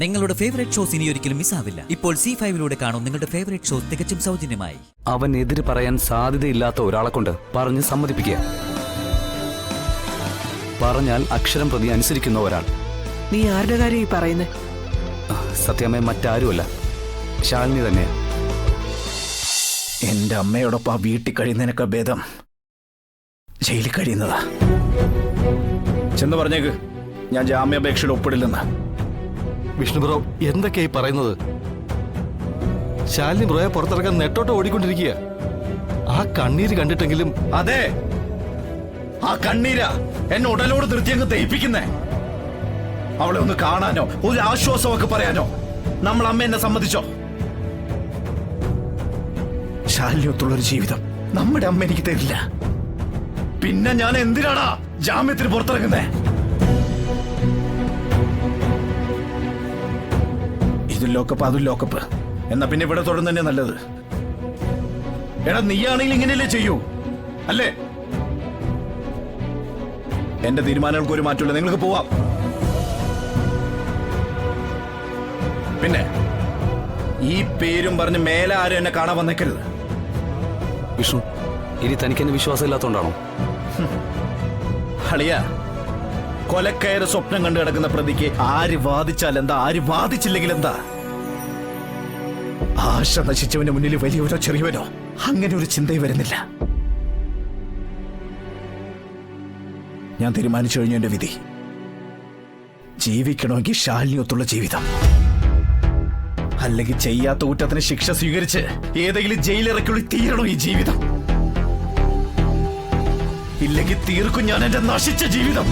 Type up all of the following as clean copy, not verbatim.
നിങ്ങളുടെ favourite shows ഇനി ഒരിക്കലും മിസ്സാവില്ല. ഇപ്പോൾ C5 കാണും നിങ്ങളുടെ ഫേവറേറ്റ് ഷോസ് തികച്ചും സൗജന്യമായി. അവൻ എതിര് പറയാൻ സാധ്യതയില്ലാത്ത ഒരാളെ കൊണ്ട് പറഞ്ഞ് സമ്മതിപ്പിക്കുക. പറഞ്ഞാൽ അക്ഷരം പ്രതി അനുസരിക്കുന്ന ഒരാൾ. നീ ആരുടെ കാര്യം ഈ പറയുന്നേ? സത്യമേ, മറ്റാരുമല്ല, ശാലിനി തന്നെയാ. എന്റെ അമ്മയോടൊപ്പം ആ വീട്ടിൽ കഴിയുന്നതിനൊക്കെ ഭേദം ജയിലിൽ കഴിയുന്നതാ. ചെന്ന് പറഞ്ഞേക്ക് ഞാൻ ജാമ്യാപേക്ഷയിൽ ഒപ്പിടില്ലെന്ന്. വിഷ്ണു ബ്രോ എന്തൊക്കെയായി പറയുന്നത്? ശാലിനി ബ്രോയെ പുറത്തിറക്കാൻ നെട്ടോട്ട് ഓടിക്കൊണ്ടിരിക്കുക. ആ കണ്ണീര് കണ്ടിട്ടെങ്കിലും. അതെ, ആ കണ്ണീരാ എന്നെ ഉടലോട് നിർത്തിയങ്ങ് ദയിപ്പിക്കുന്നേ. അവളെ ഒന്ന് കാണാനോ ഒരു ആശ്വാസമൊക്കെ പറയാനോ നമ്മൾ അമ്മ എന്നെ സമ്മതിച്ചോ? ശാലിനിയൊത്തുള്ളൊരു ജീവിതം നമ്മുടെ അമ്മ എനിക്ക് തരില്ല. പിന്നെ ഞാൻ എന്തിനാടാ ജാമ്യത്തിന് പുറത്തിറങ്ങുന്നേ? ഇത് ലോക്കപ്പ്, അതും ലോക്കപ്പ്. എന്നാ പിന്നെ ഇവിടെ തുടർന്ന് തന്നെ നല്ലത്. എടാ, നീയാണെങ്കിൽ ഇങ്ങനെയല്ലേ ചെയ്യൂ, അല്ലേ? എന്റെ തീരുമാനങ്ങൾക്ക് ഒരു മാറ്റമില്ല. നിങ്ങൾക്ക് പോവാം. പിന്നെ ഈ പേരും പറഞ്ഞ് മേലെ ആരും എന്നെ കാണാൻ വന്നേക്കരുത്. വിഷ്ണു, ഇനി തനിക്കെന്നെ വിശ്വാസമില്ലാത്തോണ്ടാണോ? അളിയ, കൊലക്കയറ് സ്വപ്നം കണ്ടു കിടക്കുന്ന പ്രതിക്ക് ആര് വാദിച്ചാൽ എന്താ, ആര് വാദിച്ചില്ലെങ്കിൽ എന്താ? ആശ നശിച്ചവന് മുന്നിൽ വലിയവനോ ചെറിയവനോ അങ്ങനെ ഒരു ചിന്തയും വരുന്നില്ല. ഞാൻ തീരുമാനിച്ചു കഴിഞ്ഞു എന്റെ വിധി. ജീവിക്കണമെങ്കിൽ ശാലിനിയൊത്തുള്ള ജീവിതം, അല്ലെങ്കിൽ ചെയ്യാത്ത കുറ്റത്തിന് ശിക്ഷ സ്വീകരിച്ച് ഏതെങ്കിലും ജയിലിറക്കുള്ളിൽ തീരണോ ഈ ജീവിതം. ഇല്ലെങ്കിൽ തീർക്കും ഞാൻ എന്റെ നശിച്ച ജീവിതം.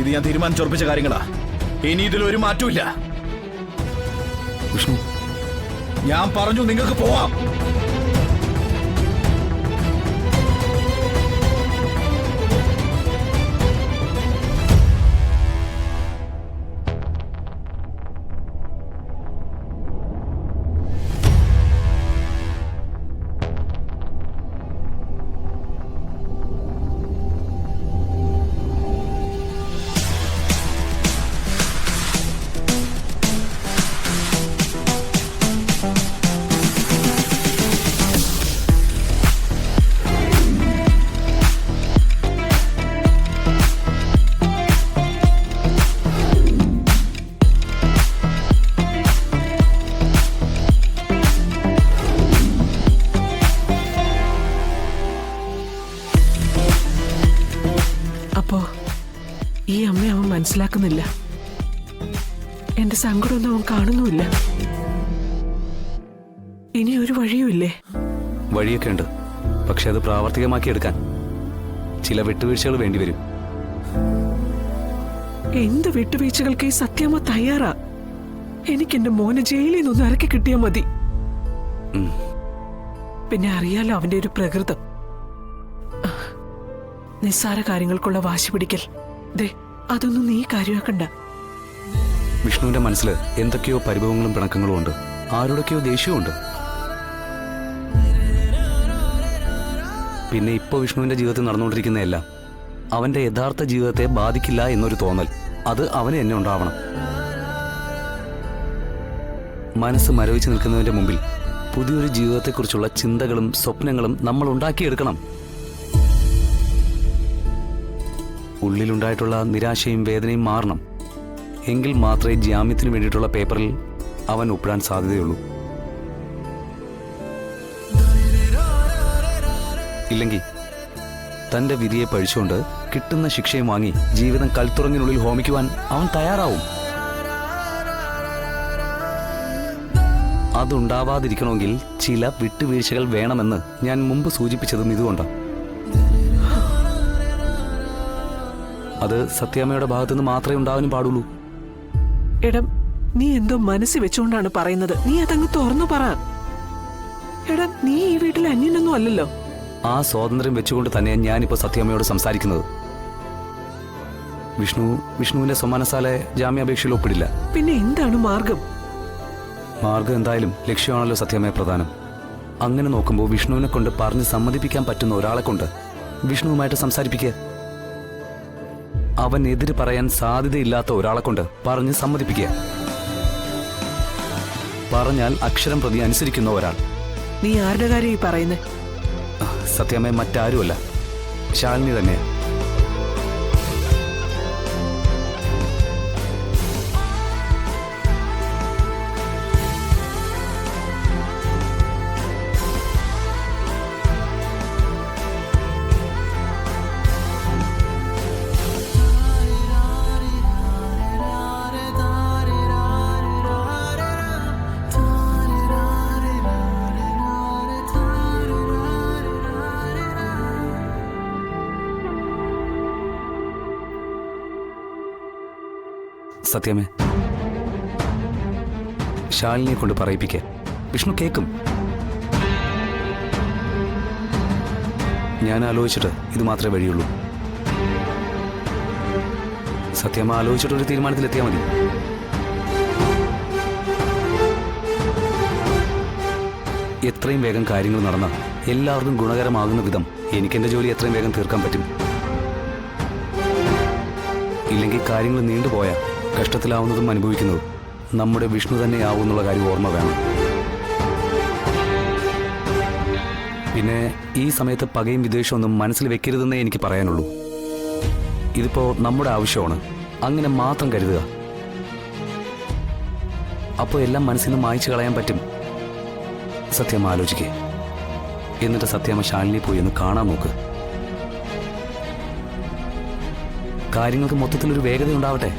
ഇത് ഞാൻ തീരുമാനിച്ചുറപ്പിച്ച കാര്യങ്ങളാ. ഇനി ഇതിലൊരു മാറ്റമില്ല. വിഷ്ണു, ഞാൻ പറഞ്ഞു നിങ്ങൾക്ക് പോവാം. അപ്പോ ഈ അമ്മയെ അവൻ മനസ്സിലാക്കുന്നില്ല. എന്റെ സങ്കടമൊന്നും അവൻ കാണുന്നുമില്ല. ഇനി ഒരു വഴിയുമില്ലേ? വഴിയൊക്കെ ഉണ്ട്. പക്ഷെ അത് പ്രാവർത്തികമാക്കി എടുക്കാൻ ചില വിട്ടുവീഴ്ചകൾ വേണ്ടിവരും. എന്ത് വിട്ടുവീഴ്ചകൾക്ക് ഈ സത്യമ്മ തയ്യാറാ. എനിക്ക് എന്റെ മോനെ ജയിലിൽ നിന്നൊന്ന് ഇറക്കി കിട്ടിയാൽ മതി. പിന്നെ അറിയാലോ അവന്റെ ഒരു പ്രകൃതം. നിസ്സാര കാര്യങ്ങൾക്കുള്ള വാശി പിടിക്കൽ. ദേ, അതൊന്നും നീ കാര്യമാക്കണ്ട. വിഷ്ണുവിന്റെ മനസ്സിൽ എന്തൊക്കെയോ പരിഭവങ്ങളും പിണക്കങ്ങളും ഉണ്ട്. ആരോടൊക്കെയോ ദേഷ്യവും ഉണ്ട്. പിന്നെ ഇപ്പോൾ വിഷ്ണുവിന്റെ ജീവിതത്തിൽ നടന്നുകൊണ്ടിരിക്കുന്നതെല്ലാം അവന്റെ യഥാർത്ഥ ജീവിതത്തെ ബാധിക്കില്ല എന്നൊരു തോന്നൽ, അത് അവന് തന്നെ ഉണ്ടാവണം. മനസ്സ് മരവിച്ച് നിൽക്കുന്നതിന്റെ മുമ്പിൽ പുതിയൊരു ജീവിതത്തെക്കുറിച്ചുള്ള ചിന്തകളും സ്വപ്നങ്ങളും നമ്മൾ ഉണ്ടാക്കിയെടുക്കണം. ഉള്ളിലുണ്ടായിട്ടുള്ള നിരാശയും വേദനയും മാറണം. എങ്കിൽ മാത്രമേ ജാമ്യത്തിന് വേണ്ടിയിട്ടുള്ള പേപ്പറിൽ അവൻ ഒപ്പിടാൻ സാധ്യതയുള്ളൂ. ഇല്ലെങ്കിൽ തന്റെ വിധിയെ പഴിച്ചുകൊണ്ട് കിട്ടുന്ന ശിക്ഷയും വാങ്ങി ജീവിതം കൽത്തുറങ്ങിനുള്ളിൽ ഹോമിക്കുവാൻ അവൻ തയ്യാറാവും. അതുണ്ടാവാതിരിക്കണമെങ്കിൽ ചില വിട്ടുവീഴ്ചകൾ വേണമെന്ന് ഞാൻ മുമ്പ് സൂചിപ്പിച്ചതും ഇതുകൊണ്ടാണ്. അത് സത്യാമ്മയുടെ ഭാഗത്തുനിന്ന് മാത്രമേ ഉണ്ടാവാനും പാടുള്ളൂ. എടം, നീ എന്തോ മനസ്സിൽ വെച്ചുകൊണ്ടാണ് പറയുന്നത്. നീ അതങ്ങ് തുറന്നു പറ. എടാ, നീ ഈ വീട്ടിൽ അന്യനൊന്നും അല്ലല്ലോ. ആ സ്വാതന്ത്ര്യം വെച്ചുകൊണ്ട് തന്നെ ഞാനിപ്പോ സത്യാമ്മയോട് സംസാരിക്കുന്നത്. വിഷ്ണുവിന്റെ സമ്മാനസാലെ ജാമ്യാപേക്ഷയിൽ ഒപ്പിടില്ല. പിന്നെ എന്താണ് മാർഗം? മാർഗം എന്തായാലും ലക്ഷ്യമാണല്ലോ സത്യാമ്മയെ പ്രധാനം. അങ്ങനെ നോക്കുമ്പോൾ വിഷ്ണുവിനെ കൊണ്ട് പറഞ്ഞ് സമ്മതിപ്പിക്കാൻ പറ്റുന്ന ഒരാളെ കൊണ്ട് വിഷ്ണുവുമായിട്ട് സംസാരിപ്പിക്കുക. അവൻ എതിര് പറയാൻ സാധ്യതയില്ലാത്ത ഒരാളെ കൊണ്ട് പറഞ്ഞ് സമ്മതിപ്പിക്കുക. പറഞ്ഞാൽ അക്ഷരം പ്രതി അനുസരിക്കുന്ന ഒരാൾ. നീ ആരുടെ കാര്യം ഈ പറയുന്നേ? സത്യമേ, മറ്റാരുമല്ല, ശാലിനി തന്നെയാ. സത്യമേ, ശാലിനിയെ കൊണ്ട് പറയിപ്പിക്കുക. വിഷ്ണു കേൾക്കും. ഞാൻ ആലോചിച്ചിട്ട് ഇത് മാത്രമേ വഴിയുള്ളൂ. സത്യമ്മ ആലോചിച്ചിട്ടൊരു തീരുമാനത്തിലെത്തിയാൽ മതി. എത്രയും വേഗം കാര്യങ്ങൾ നടന്ന എല്ലാവർക്കും ഗുണകരമാകുന്ന വിധം എനിക്കെന്റെ ജോലി എത്രയും വേഗം തീർക്കാൻ പറ്റും. ഇല്ലെങ്കിൽ കാര്യങ്ങൾ നീണ്ടുപോയാൽ കഷ്ടത്തിലാവുന്നതും അനുഭവിക്കുന്നതും നമ്മുടെ വിഷ്ണു തന്നെയാവും എന്നുള്ള കാര്യം ഓർമ്മ വേണം. പിന്നെ ഈ സമയത്ത് പകയും വിദ്വേഷമൊന്നും മനസ്സിൽ വെക്കരുതെന്നേ എനിക്ക് പറയാനുള്ളൂ. ഇതിപ്പോ നമ്മുടെ ആവശ്യമാണ്, അങ്ങനെ മാത്രം കരുതുക. അപ്പോൾ എല്ലാം മനസ്സിൽ നിന്ന് മായ്ച്ചു കളയാൻ പറ്റും. സത്യം ആലോചിക്കേ. എന്നിട്ട് സത്യമ്മ ശാലിനി പോയി ഒന്ന് കാണാൻ നോക്ക്. കാര്യങ്ങൾക്ക് മൊത്തത്തിലൊരു വേഗത ഉണ്ടാവട്ടെ.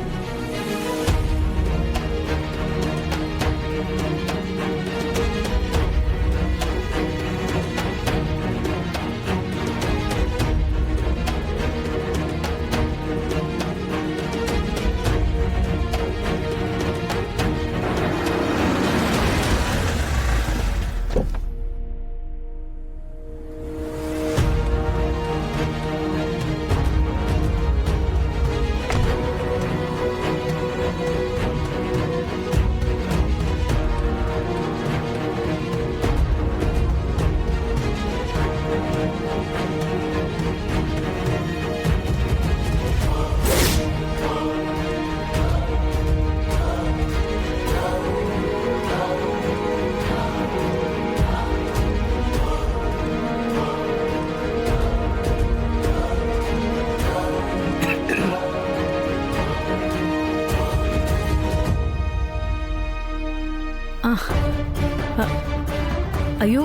അയ്യോ,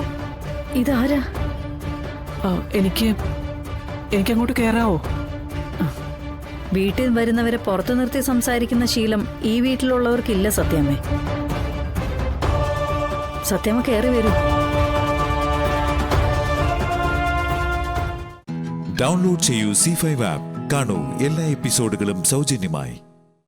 ഇതാരാ? എനിക്കങ്ങോട്ട് കയറാവോ? വീട്ടിൽ വരുന്നവരെ പുറത്തു നിർത്തി സംസാരിക്കുന്ന ശീലം ഈ വീട്ടിലുള്ളവർക്കില്ല സത്യമേ. സത്യമ്മ കയറി വരൂ. ഡൗൺലോഡ് ചെയ്യൂ C5 ആപ്പ്. കാണൂ എല്ലാ എപ്പിസോഡുകളും സൗജന്യമായി.